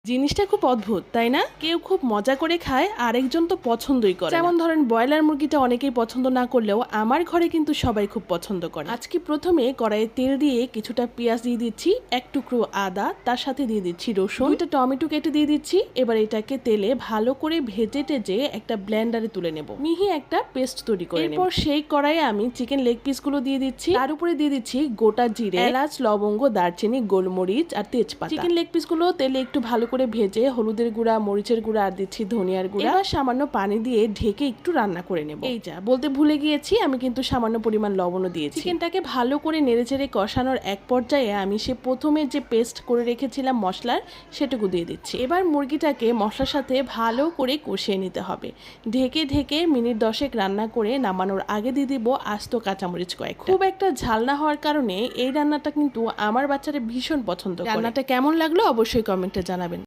জিনিসটা খুব অদ্ভুত তাই না? কেউ খুব মজা করে খায়, আরেকজন তো পছন্দই করে। যেমন ধরেন ব্রয়লার মুরগিটা অনেকেই পছন্দ না করলেও আমার ঘরে কিন্তু সবাই খুব পছন্দ করে। আজকে প্রথমে কড়াইয়ে তেল দিয়ে কিছুটা পেঁয়াজ দিয়ে দিচ্ছি, এক টুকরো আদা, তার সাথে দিয়ে দিচ্ছি রসুন, দুইটা টমেটো কেটে দিয়ে দিচ্ছি। এবার এটাকে তেলে ভালো করে ভেজে টেজে একটা ব্লেন্ডারে তুলে নেব, মিহি একটা পেস্ট তৈরি করে নেব। এরপর সেই কড়াইয়ে আমি চিকেন লেগ পিস গুলো দিয়ে দিচ্ছি, তার উপরে দিয়ে দিচ্ছি গোটা জিরে, এলাচ, লবঙ্গ, দারচিনি, গোলমরিচ আর তেজপাতা। চিকেন লেগ পিস গুলো তেলে একটু ভালো করে ভেজে হলুদের গুঁড়া, মরিচের গুঁড়া আর দিচ্ছি ধনিয়ার গুঁড়া। এবার সামান্য পানি দিয়ে ঢেকে একটু রান্না করে নেব। এই যা বলতে ভুলে গিয়েছি, আমি কিন্তু সামান্য পরিমাণ লবণও দিয়েছি। চিকেনটাকে ভালো করে নেড়েচেড়ে কষানোর এক পর্যায়ে আমি সে প্রথমে যে পেস্ট করে রেখেছিলাম মশলার, সেটুকু দিয়ে দিচ্ছি। এবার মুরগিটাকে মশলার সাথে ভালো করে কষিয়ে নিতে হবে। ঢেকে ঢেকে মিনিট 10 রান্না করে নামানোর আগে দিয়ে দিব আস্ত কাঁচামরিচ কয়েক। খুব একটা ঝাল না হওয়ার কারণে এই রান্নাটা কিন্তু আমার বাচ্চারা ভীষণ পছন্দ করে। রান্নাটা কেমন লাগলো অবশ্যই কমেন্টে জানাবেন।